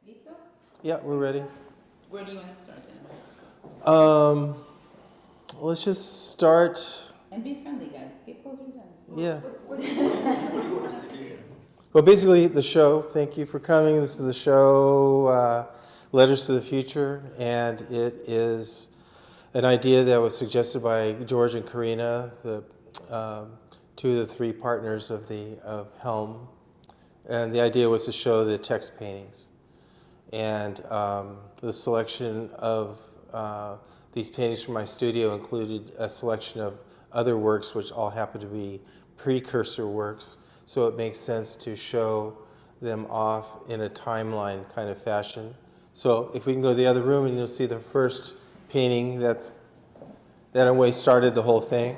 ¿Listos? Yeah, we're ready. Where do you want to start then? Let's just start. And be friendly, guys. Get closer to us. Yeah. What do you want us to do? Well, basically, the show. Thank you for coming. This is the show, Letters to the Future, and it is an idea that was suggested by George and Karina, the two of the three partners of Helm, and the idea was to show the text paintings, and the selection of these paintings from my studio included a selection of other works, which all happen to be Precursor works. So it makes sense to show them off in a timeline kind of fashion. So if we can go to the other room, and you'll see the first painting that in a way started the whole thing.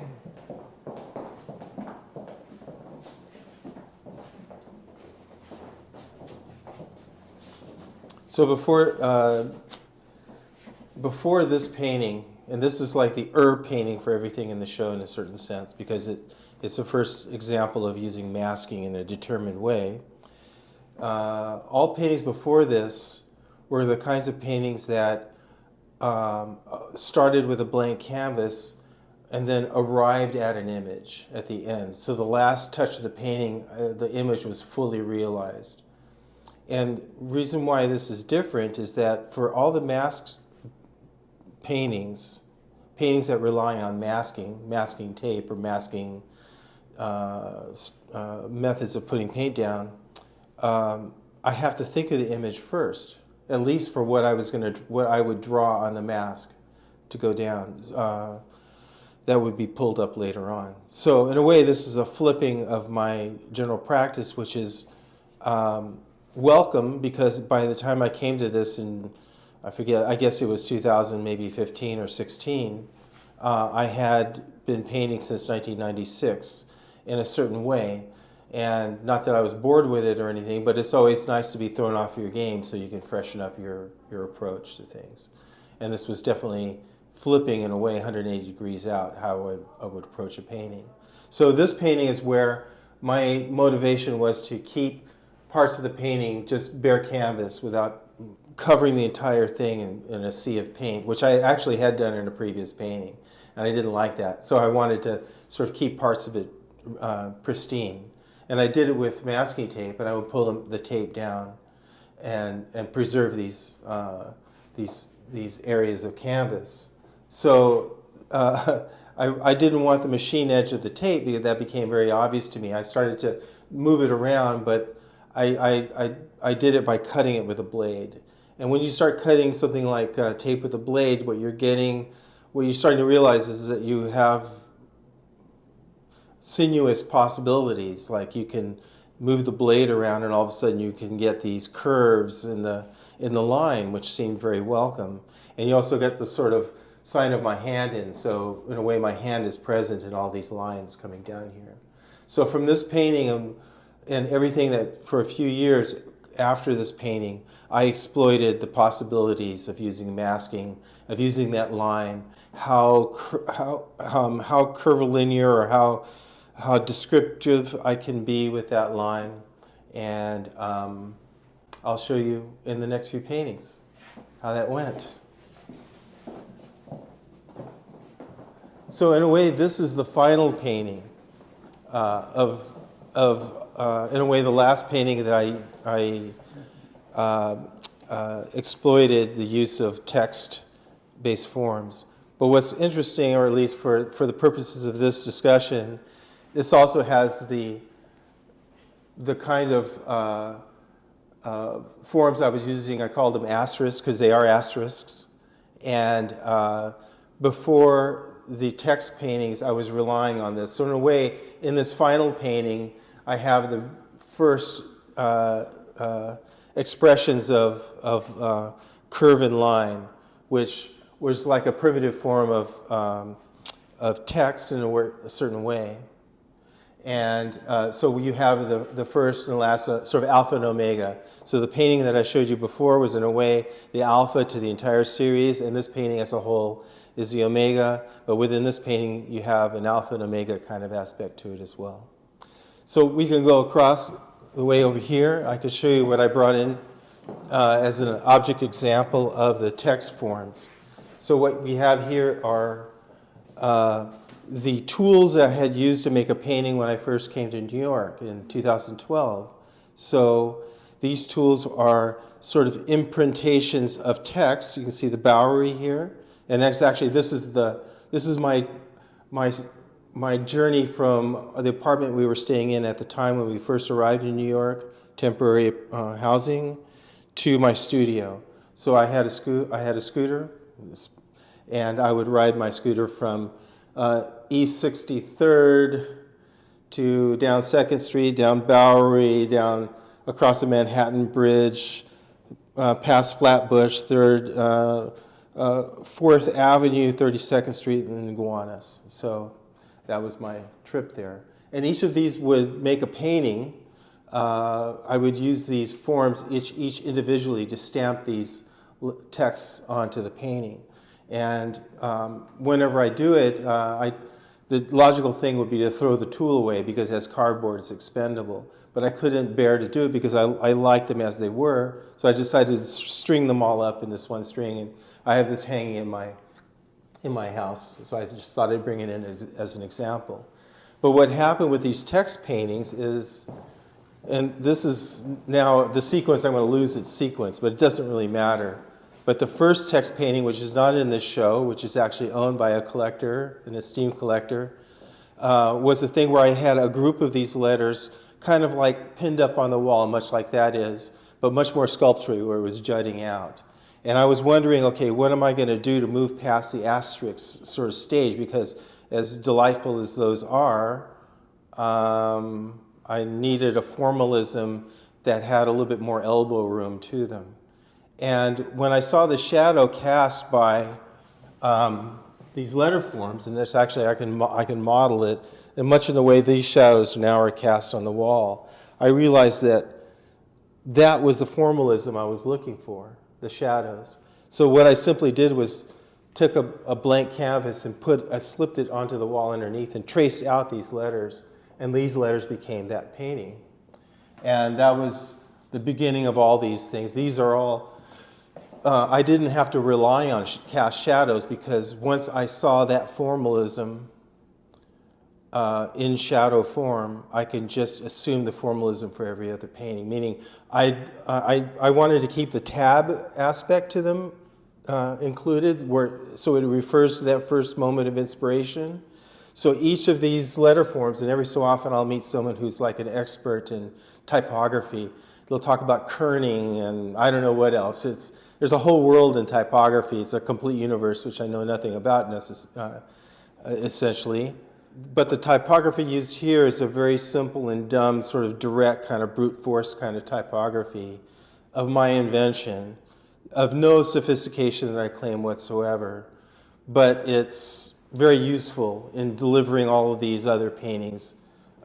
So before this painting, and this is like the painting for everything in the show in a certain sense, because it's the first example of using masking in a determined way. All paintings before this were the kinds of paintings that started with a blank canvas and then arrived at an image at the end. So the last touch of the painting, the image was fully realized. And the reason why this is different is that for all the masked paintings that rely on masking tape or masking methods of putting paint down, I have to think of the image first, at least for what I would draw on the mask to go down. That would be pulled up later on. So in a way, this is a flipping of my general practice, which is welcome, because by the time I came to this in, I guess it was 2000, maybe 15 or 16, I had been painting since 1996 in a certain way. And not that I was bored with it or anything, but it's always nice to be thrown off your game so you can freshen up your approach to things. And this was definitely flipping in a way 180 degrees out how I would approach a painting. So this painting is where my motivation was to keep parts of the painting just bare canvas without covering the entire thing in a sea of paint, which I actually had done in a previous painting, and I didn't like that. So I wanted to sort of keep parts of it pristine. And I did it with masking tape, and I would pull the tape down and preserve these areas of canvas. So I didn't want the machine edge of the tape, because that became very obvious to me. I started to move it around, but I did it by cutting it with a blade. And when you start cutting something like tape with a blade, what you're starting to realize is that you have sinuous possibilities. Like you can move the blade around, and all of a sudden you can get these curves in the line, which seemed very welcome. And you also get the sort of sign of my hand in, so in a way my hand is present in all these lines coming down here. So from this painting and everything that for a few years after this painting, I exploited the possibilities of using masking, of using that line, how curvilinear or how descriptive I can be with that line. And I'll show you in the next few paintings how that went. So in a way, this is the final painting of in a way, the last painting that I exploited the use of text-based forms. But what's interesting, or at least for the purposes of this discussion, this also has the kind of forms I was using. I called them asterisks because they are asterisks. And before the text paintings, I was relying on this. So in a way, in this final painting, I have the first expressions of curve and line, which was like a primitive form of text in a certain way. And so you have the first and last sort of alpha and omega. So the painting that I showed you before was in a way the alpha to the entire series, and this painting as a whole is the omega. But within this painting, you have an alpha and omega kind of aspect to it as well. So we can go across the way over here. I could show you what I brought in as an object example of the text forms. So what we have here are the tools I had used to make a painting when I first came to New York in 2012. So these tools are sort of imprintations of text. You can see the Bowery here, and this is my journey from the apartment we were staying in at the time when we first arrived in New York, temporary housing, to my studio. So I had a scooter, and I would ride my scooter from East 63rd to down 2nd Street, down Bowery, down across the Manhattan Bridge, past Flatbush, 4th Avenue, 32nd Street, and Iguanas. So that was my trip there. And each of these would make a painting. I would use these forms each individually to stamp these texts onto the painting. And whenever I do it, the logical thing would be to throw the tool away because as cardboard it's expendable. But I couldn't bear to do it because I liked them as they were. So I decided to string them all up in this one string. And I have this hanging in my house. So I just thought I'd bring it in as an example. But what happened with these text paintings is, and this is now the sequence, I'm going to lose its sequence, but it doesn't really matter. But the first text painting, which is not in this show, which is actually owned by a collector, an esteemed collector, was a thing where I had a group of these letters kind of like pinned up on the wall, much like that is, but much more sculpturally where it was jutting out. And I was wondering, okay, what am I going to do to move past the asterisk sort of stage? Because as delightful as those are, I needed a formalism that had a little bit more elbow room to them. And when I saw the shadow cast by these letter forms, and this actually I can model it, and much in the way these shadows now are cast on the wall, I realized that was the formalism I was looking for, the shadows. So what I simply did was took a blank canvas and I slipped it onto the wall underneath and traced out these letters, and these letters became that painting. And that was the beginning of all these things. These are all I didn't have to rely on cast shadows because once I saw that formalism in shadow form, I can just assume the formalism for every other painting. Meaning, I wanted to keep the tab aspect to them included, so it refers to that first moment of inspiration. So each of these letter forms, and every so often I'll meet someone who's like an expert in typography. They'll talk about kerning and I don't know what else. There's a whole world in typography. It's a complete universe, which I know nothing about essentially. But the typography used here is a very simple and dumb, sort of direct kind of brute force kind of typography of my invention, of no sophistication that I claim whatsoever. But it's very useful in delivering all of these other paintings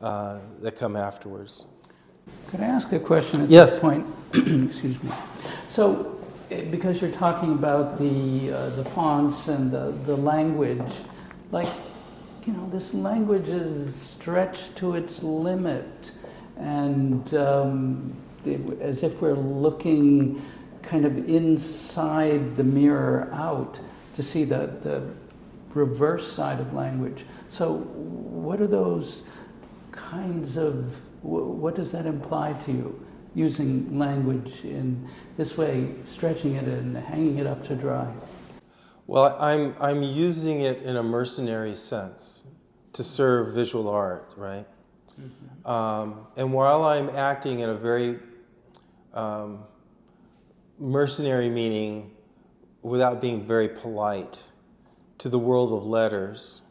that come afterwards. Could I ask a question at Yes. this point? Excuse me. So, because you're talking about the fonts and the language, like, you know, this language is stretched to its limit, and as if we're looking kind of inside the mirror out to see the reverse side of language. So what are those kinds of, what does that imply to you, using language in this way, stretching it and hanging it up to dry? Well, I'm using it in a mercenary sense to serve visual art, right? Mm-hmm. And while I'm acting in a very mercenary meaning, without being very polite, to the world of letters,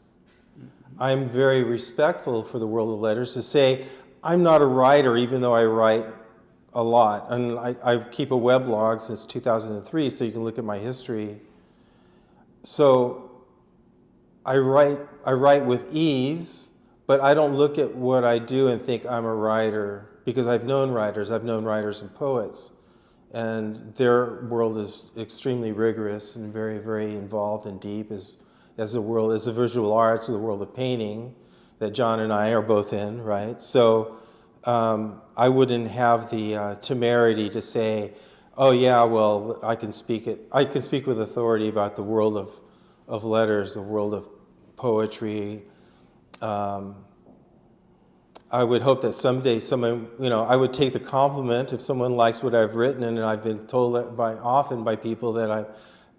mm-hmm. I'm very respectful for the world of letters to say, I'm not a writer, even though I write a lot. And I keep a weblog since 2003, so you can look at my history. So I write with ease, but I don't look at what I do and think I'm a writer, because I've known writers and poets, and their world is extremely rigorous and very, very involved and deep as the visual arts, the world of painting that John and I are both in, right? So I wouldn't have the temerity to say, Oh yeah, well, I can speak with authority about the world of letters, the world of poetry. I would hope that someday someone, I would take the compliment if someone likes what I've written, and I've been told that often by people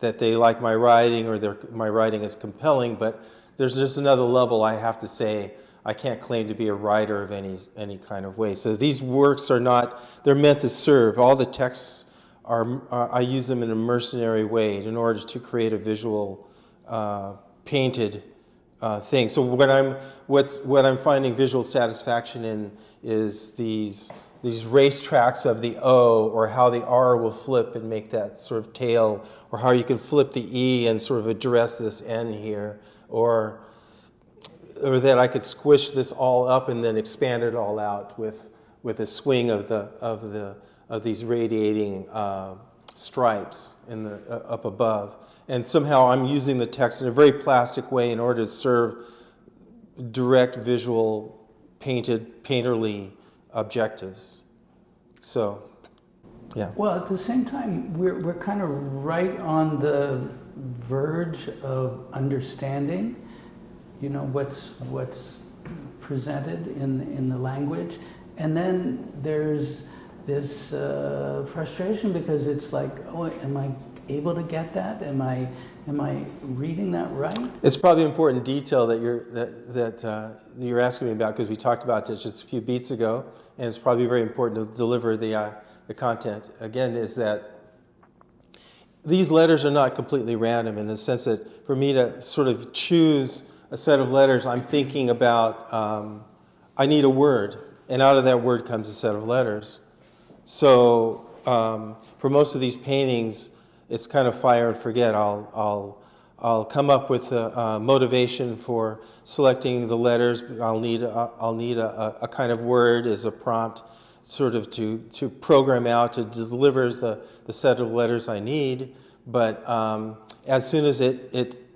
that they like my writing or my writing is compelling. But there's just another level. I have to say, I can't claim to be a writer of any kind of way. So these works are not, they're meant to serve. All the texts I use them in a mercenary way in order to create a visual, painted thing. So what I'm finding visual satisfaction in is these racetracks of the O, or how the R will flip and make that sort of tail, or how you can flip the E and sort of address this N here, or that I could squish this all up and then expand it all out with a swing of these radiating stripes up above. And somehow I'm using the text in a very plastic way in order to serve direct visual, painterly objectives. So, yeah. Well, at the same time, we're kind of right on the verge of understanding, what's presented in the language, and then there's this frustration because it's like, oh, am I able to get that? Am I reading that right? It's probably an important detail that you're asking me about, because we talked about this just a few beats ago, and it's probably very important to deliver the content. Again, is that these letters are not completely random, in the sense that for me to sort of choose a set of letters, I'm thinking about I need a word, and out of that word comes a set of letters. So for most of these paintings, it's kind of fire and forget. I'll come up with a motivation for selecting the letters. I'll need a kind of word as a prompt, sort of to program out to deliver the set of letters I need. But as soon as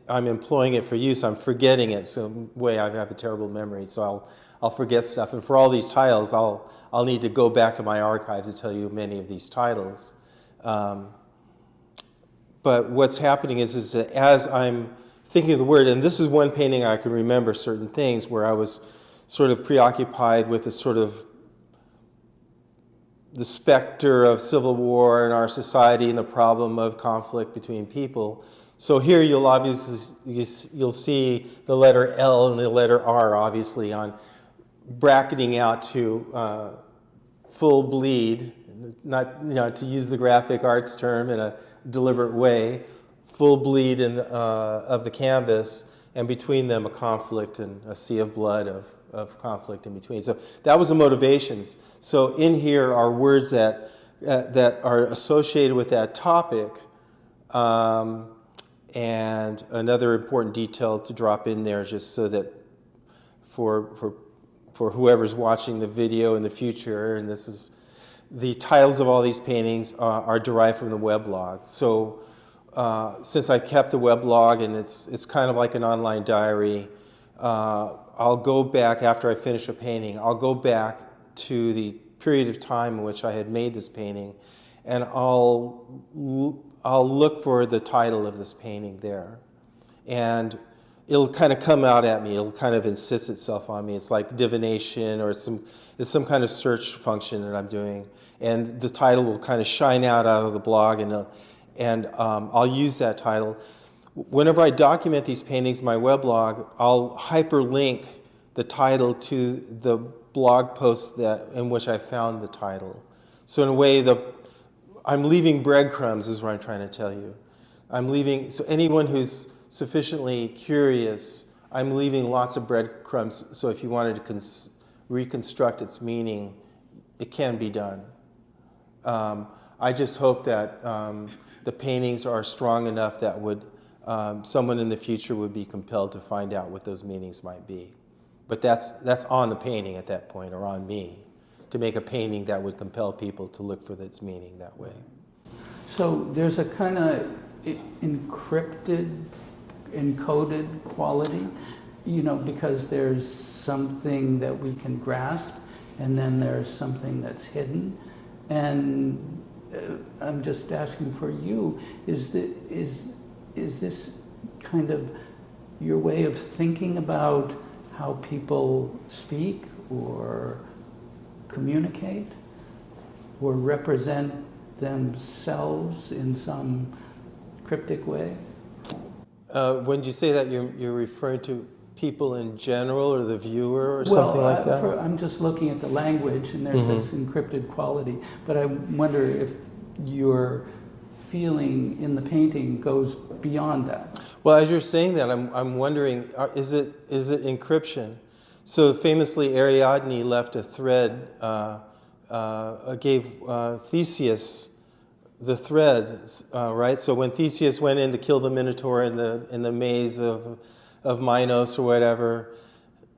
I'm employing it for use, I'm forgetting it. So way I have a terrible memory, so I'll forget stuff. And for all these titles, I'll need to go back to my archives to tell you many of these titles. But what's happening is that as I'm thinking of the word, and this is one painting I can remember certain things where I was sort of preoccupied with the specter of civil war in our society and the problem of conflict between people. So here you'll see the letter L and the letter R obviously on bracketing out to full bleed, not to use the graphic arts term in a deliberate way, full bleed of the canvas, and between them a conflict and a sea of blood of conflict in between. So that was the motivations. So in here are words that are associated with that topic, and another important detail to drop in there, just so that for whoever's watching the video in the future, and this is the titles of all these paintings are derived from the weblog. So since I kept the weblog, and it's kind of like an online diary, I'll go back after I finish a painting. I'll go back to the period of time in which I had made this painting, and I'll look for the title of this painting there, and it'll kind of come out at me. It'll kind of insist itself on me. It's like divination, or it's some kind of search function that I'm doing, and the title will kind of shine out of the blog, and I'll use that title. Whenever I document these paintings in my weblog, I'll hyperlink the title to the blog post in which I found the title. So in a way, I'm leaving breadcrumbs, is what I'm trying to tell you. So anyone who's sufficiently curious, I'm leaving lots of breadcrumbs, so if you wanted to reconstruct its meaning, it can be done. I just hope that the paintings are strong enough that someone in the future would be compelled to find out what those meanings might be. But that's on the painting at that point, or on me, to make a painting that would compel people to look for its meaning that way. So there's a kind of encoded quality, because there's something that we can grasp, and then there's something that's hidden. And I'm just asking for you, is this kind of your way of thinking about how people speak or communicate or represent themselves in some cryptic way? When you say that, you're referring to people in general or the viewer or something like that? I'm just looking at the language, and there's this encrypted quality, but I wonder if your feeling in the painting goes beyond that. Well, as you're saying that, I'm wondering, is it encryption? So famously, Ariadne left a thread, gave Theseus the thread, right? So when Theseus went in to kill the Minotaur in the maze of Minos or whatever,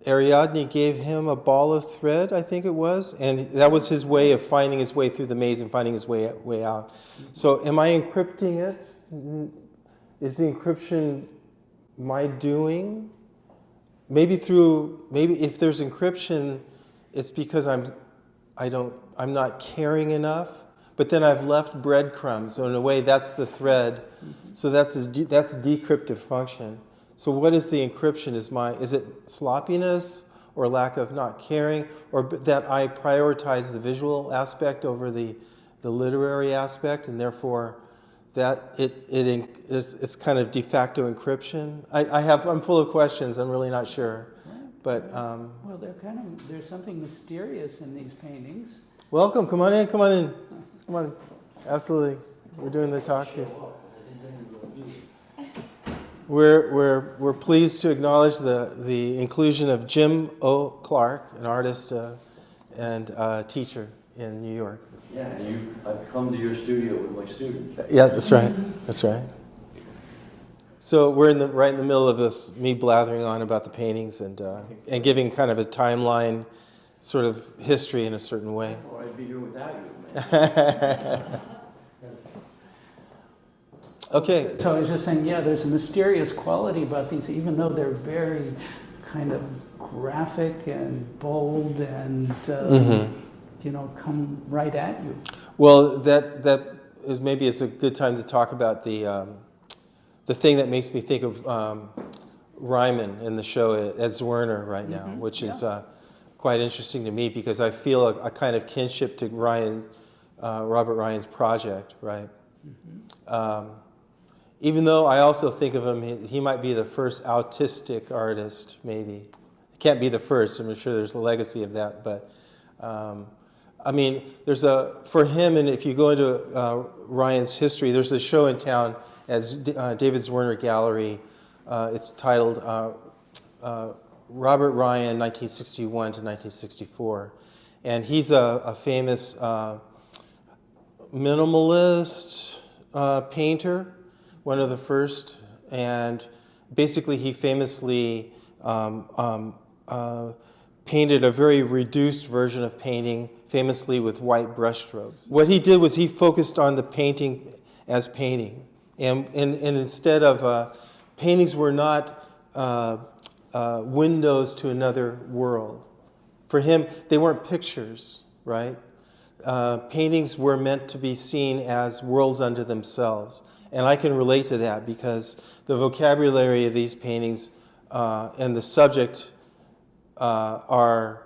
Ariadne gave him a ball of thread, I think it was, and that was his way of finding his way through the maze and finding his way out. So am I encrypting it? Is the encryption my doing? Maybe if there's encryption, it's because I'm not caring enough. But then I've left breadcrumbs. So in a way, that's the thread. So that's a decryptive function. So what is the encryption? Is it sloppiness or lack of not caring, or that I prioritize the visual aspect over the literary aspect, and therefore that it's kind of de facto encryption? I'm full of questions. I'm really not sure. But well, there's something mysterious in these paintings. Welcome. Come on in. Come on. Absolutely. We're doing the talk here. We're pleased to acknowledge the inclusion of Jim O. Clark, an artist and teacher in New York. Yeah, I've come to your studio with my students. Yeah, that's right. That's right. So we're right in the middle of this, me blathering on about the paintings and giving kind of a timeline, sort of history in a certain way. Or I'd be here without you, man. Okay. So I was just saying, yeah, there's a mysterious quality about these, even though they're very kind of graphic and bold and, come right at you. Well, that is maybe it's a good time to talk about the thing that makes me think of Ryman in the show Ed Werner right now, which is quite interesting to me because I feel a kind of kinship to Robert Ryan's project, right? Even though I also think of him, he might be the first autistic artist, maybe. He can't be the first, I'm sure there's a legacy of that, but I mean, for him, and if you go into Ryan's history, there's a show in town at David Zwirner Gallery. It's titled Robert Ryan, 1961 to 1964. And he's a famous minimalist painter, one of the first. And basically, he famously painted a very reduced version of painting, famously with white brushstrokes. What he did was he focused on the painting as painting. And instead of, paintings were not windows to another world. For him, they weren't pictures, right? Paintings were meant to be seen as worlds unto themselves. And I can relate to that because the vocabulary of these paintings and the subject are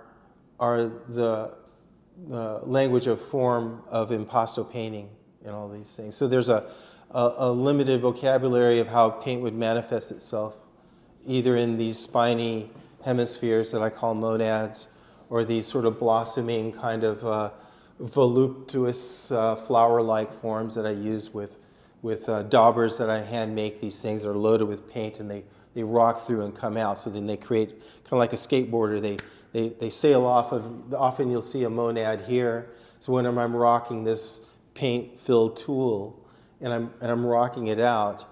the language of form of impasto painting and all these things. So there's a limited vocabulary of how paint would manifest itself, either in these spiny hemispheres that I call monads, or these sort of blossoming kind of voluptuous flower-like forms that I use with daubers that I hand make. These things that are loaded with paint and they rock through and come out. So then they create kind of like a skateboarder. They sail off of. Often you'll see a monad here. So when I'm rocking this paint-filled tool and I'm rocking it out,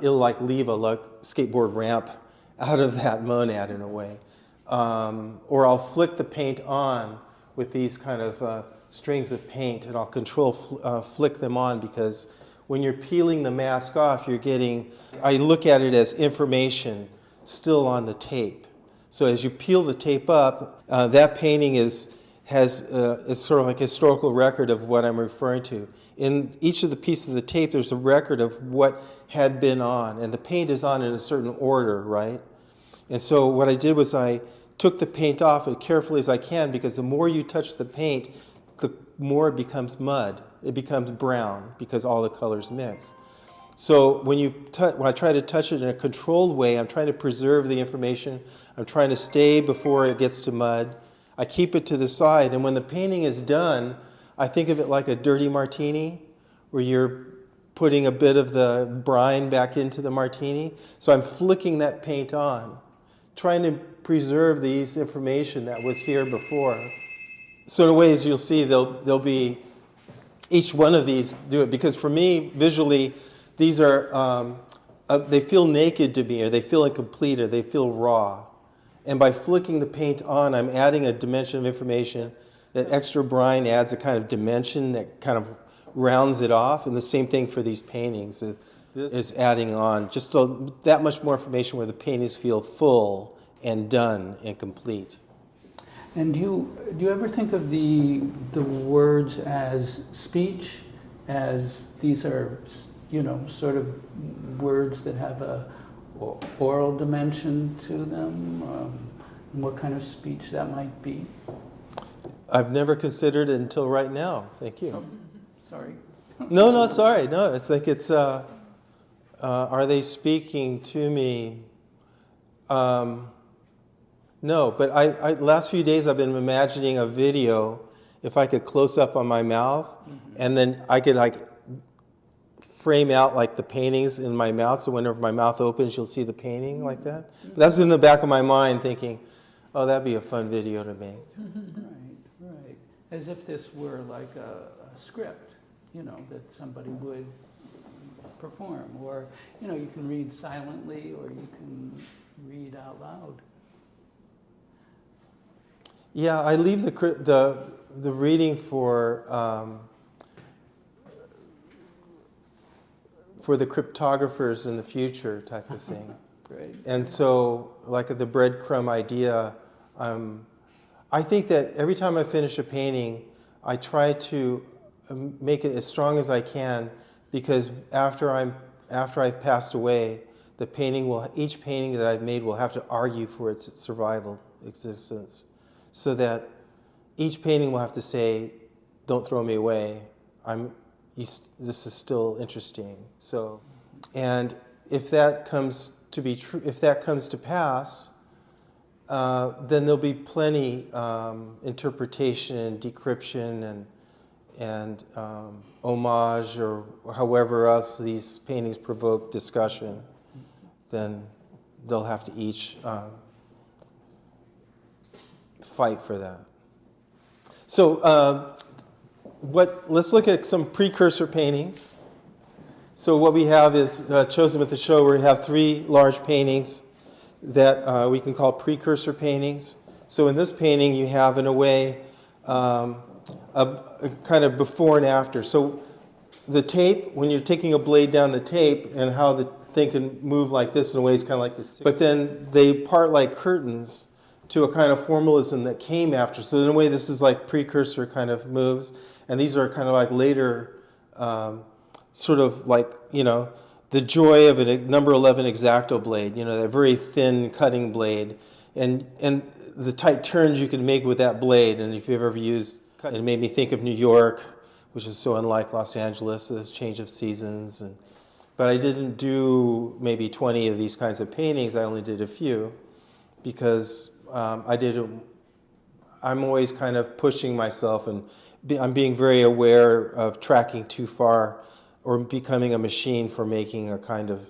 it'll like leave a skateboard ramp out of that monad in a way. Or I'll flick the paint on with these kind of strings of paint, and I'll flick them on because when you're peeling the mask off, I look at it as information still on the tape. So as you peel the tape up, that painting has is sort of like a historical record of what I'm referring to. In each of the pieces of the tape, there's a record of what had been on, and the paint is on in a certain order, right? And so what I did was I took the paint off as carefully as I can, because the more you touch the paint, the more it becomes mud. It becomes brown because all the colors mix. So when I try to touch it in a controlled way, I'm trying to preserve the information. I'm trying to stay before it gets to mud. I keep it to the side, and when the painting is done, I think of it like a dirty martini, where you're putting a bit of the brine back into the martini. So I'm flicking that paint on, trying to preserve these information that was here before. So in ways you'll see there'll be each one of these do it, because for me, visually, these are, they feel naked to me, or they feel incomplete, or they feel raw. And by flicking the paint on, I'm adding a dimension of information. That extra brine adds a kind of dimension that kind of rounds it off. And the same thing for these paintings. This is adding on just that much more information where the paintings feel full and done and complete. And do you ever think of the words as speech, as these are, sort of words that have a oral dimension to them, and what kind of speech that might be? I've never considered it until right now. Thank you. Oh, sorry. No, it's all right. No, it's like are they speaking to me? No, but I last few days I've been imagining a video, if I could close up on my mouth, and then I could frame out the paintings in my mouth, so whenever my mouth opens, you'll see the painting like that. But that's in the back of my mind, thinking, oh, that'd be a fun video to make. Right. As if this were like a script, that somebody would perform, or you can read silently, or you can read out loud. Yeah, I leave the reading for the cryptographers in the future type of thing. Great. And so, like the breadcrumb idea, I think that every time I finish a painting, I try to make it as strong as I can, because after I've passed away, each painting that I've made will have to argue for its survival existence, so that each painting will have to say, "Don't throw me away. This is still interesting." So, and if that comes to be true, if that comes to pass, then there'll be plenty interpretation and decryption and homage, or however else these paintings provoke discussion. Then they'll have to each fight for that. So let's look at some precursor paintings. So what we have is chosen with the show, where we have 3 large paintings that we can call precursor paintings. So in this painting, you have, in a way, a kind of before and after. So the tape, when you're taking a blade down the tape, and how the thing can move like this in a way, is kind of like this. But then they part like curtains to a kind of formalism that came after. So in a way, this is like precursor kind of moves. And these are kind of like later, sort of like, the joy of a number 11 X-Acto blade, that very thin cutting blade. And the tight turns you can make with that blade. And if you've ever used, it made me think of New York, which is so unlike Los Angeles, this change of seasons. But I didn't do maybe 20 of these kinds of paintings. I only did a few, because I'm always kind of pushing myself, and I'm being very aware of tracking too far, or becoming a machine for making a kind of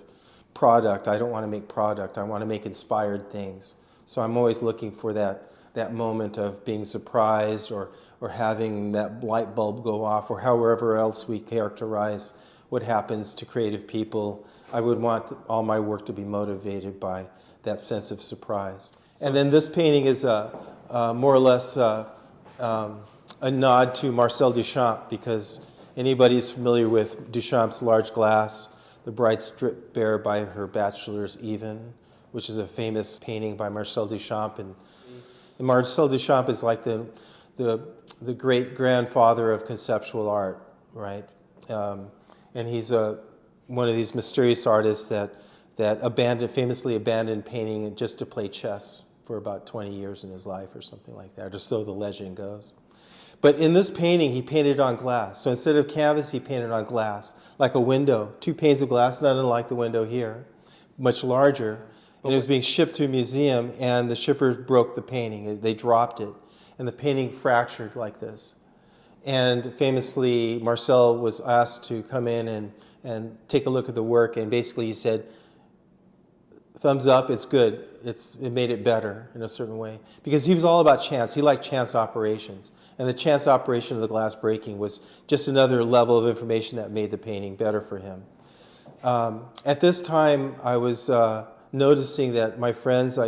product. I don't want to make product. I want to make inspired things. So I'm always looking for that moment of being surprised, or having that light bulb go off, or however else we characterize what happens to creative people. I would want all my work to be motivated by that sense of surprise. And then this painting is more or less a nod to Marcel Duchamp, because anybody who's familiar with Duchamp's large glass, The Bride Stripped Bare by Her Bachelor's Even, which is a famous painting by Marcel Duchamp. And Marcel Duchamp is like the the great grandfather of conceptual art, right? And he's one of these mysterious artists that famously abandoned painting just to play chess for about 20 years in his life or something like that, or so the legend goes. But in this painting, he painted on glass. So instead of canvas, he painted on glass, like a window, 2 panes of glass, not unlike the window here, much larger. And it was being shipped to a museum, and the shippers broke the painting. They dropped it, and the painting fractured like this. And famously, Marcel was asked to come in and take a look at the work, and basically he said, thumbs up, it's good. It made it better in a certain way. Because he was all about chance. He liked chance operations. And the chance operation of the glass breaking was just another level of information that made the painting better for him. At this time, I was noticing that my friends,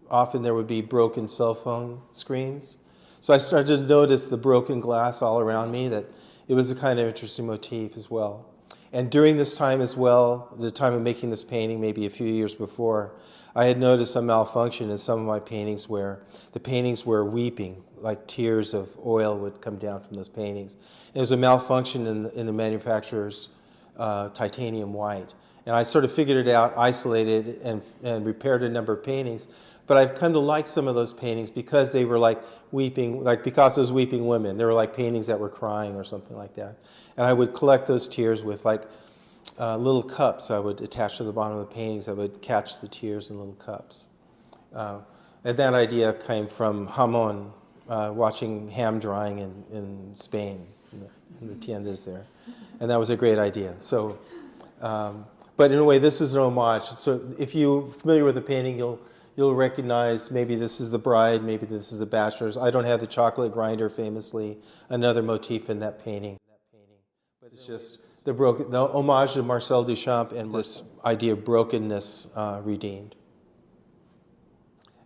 often there would be broken cell phone screens. So I started to notice the broken glass all around me, that it was a kind of interesting motif as well. And during this time as well, the time of making this painting, maybe a few years before, I had noticed a malfunction in some of my paintings where the paintings were weeping, like tears of oil would come down from those paintings. And there was a malfunction in the manufacturer's titanium white. And I sort of figured it out, isolated it, and repaired a number of paintings. But I've come to like some of those paintings because they were like weeping, like Picasso's Weeping Women. They were like paintings that were crying or something like that. And I would collect those tears with like little cups I would attach to the bottom of the paintings. I would catch the tears in little cups. And that idea came from Jamón, watching ham drying in Spain, in the tiendas there. And that was a great idea. So, but in a way, this is an homage. So if you're familiar with the painting, you'll recognize maybe this is the bride, maybe this is the bachelors. I don't have the chocolate grinder, famously, another motif in that painting. But it's just the homage to Marcel Duchamp and this idea of brokenness redeemed.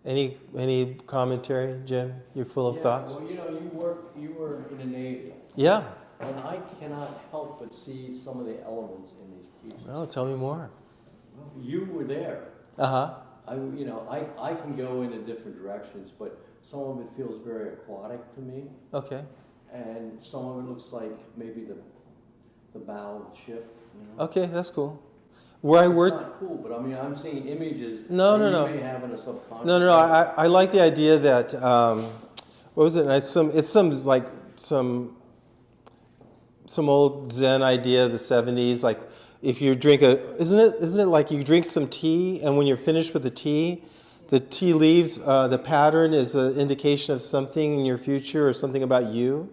Any commentary, Jim? You're full of thoughts? Well, you were in the Navy. Yeah. And I cannot help but see some of the elements in these pieces. Well, tell me more. You were there. Uh-huh. I can go into different directions, but some of it feels very aquatic to me, Okay. and some of it looks like maybe the bow of the ship. Okay, that's cool. Where I worked. It's not cool, but I mean, I'm seeing images. No. You may have in a subconscious. No. I like the idea that what was it? It's some old Zen idea of the 70s, like if you drink isn't it like you drink some tea, and when you're finished with the tea leaves, the pattern is an indication of something in your future or something about you.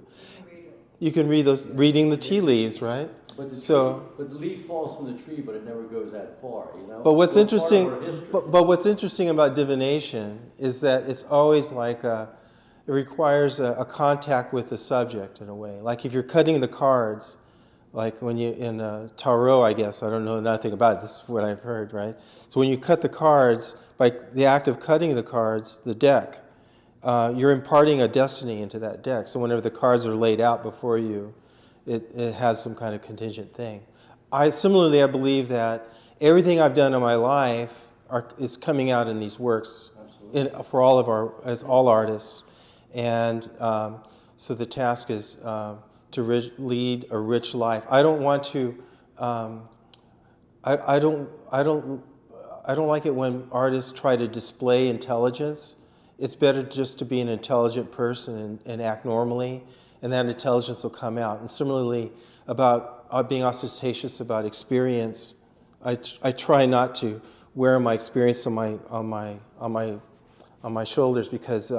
You can read reading the tea leaves, right? But the leaf falls from the tree, but it never goes that far, But what's interesting, but what's interesting about divination is that it's always like it requires a contact with the subject in a way. Like if you're cutting the cards, like when you in tarot, I guess I don't know nothing about it. This is what I've heard, right? So when you cut the cards, by the act of cutting the cards, the deck, you're imparting a destiny into that deck. So whenever the cards are laid out before you, it has some kind of contingent thing. Similarly, I believe that everything I've done in my life is coming out in these works, for all artists. And so the task is to lead a rich life. I don't want to. I don't like it when artists try to display intelligence. It's better just to be an intelligent person and act normally, and that intelligence will come out. And similarly, about being ostentatious about experience, I try not to wear my experience on my shoulders, because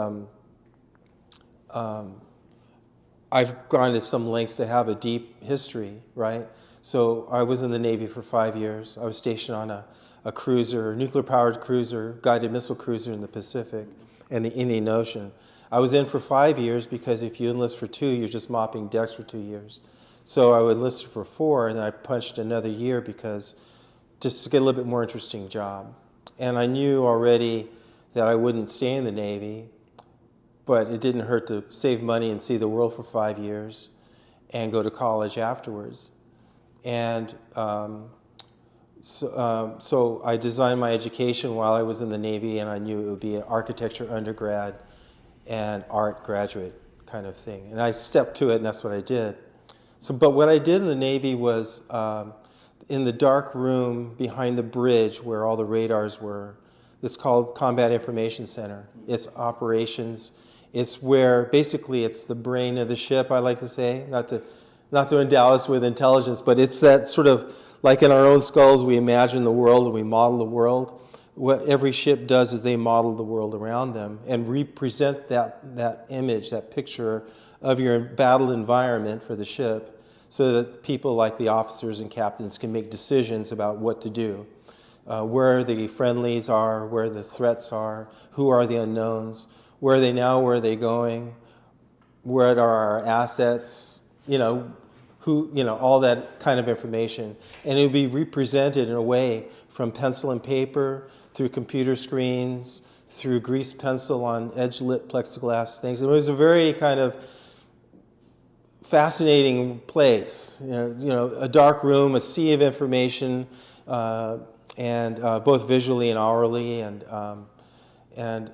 I've gone to some lengths to have a deep history, right? So I was in the Navy for 5 years. I was stationed on a cruiser, a nuclear-powered cruiser, guided missile cruiser in the Pacific and the Indian Ocean. I was in for 5 years because if you enlist for 2, you're just mopping decks for 2 years. So I would enlist for 4, and then I punched another year because just to get a little bit more interesting job. And I knew already that I wouldn't stay in the Navy, but it didn't hurt to save money and see the world for 5 years and go to college afterwards. And so I designed my education while I was in the Navy, and I knew it would be an architecture undergrad and art graduate kind of thing. And I stepped to it, and that's what I did. So, but what I did in the Navy was in the dark room behind the bridge where all the radars were. It's called Combat Information Center. It's operations. It's where basically it's the brain of the ship, I like to say, not to endow us with intelligence, but it's that sort of, like in our own skulls, we imagine the world and we model the world. What every ship does is they model the world around them and represent that image, that picture of your battle environment for the ship, so that people like the officers and captains can make decisions about what to do, where the friendlies are, where the threats are, who are the unknowns, where are they now, where are they going, where are our assets, all that kind of information. And it would be represented in a way from pencil and paper, through computer screens, through greased pencil on edge-lit plexiglass things. It was a very kind of fascinating place. A dark room, a sea of information, and both visually and aurally, and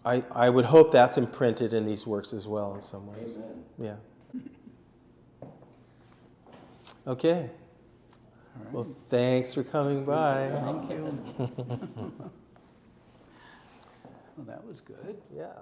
I would hope that's imprinted in these works as well in some ways. Amen. Yeah. Okay. All right. Well, thanks for coming by. Thank you. Well, that was good. Yeah.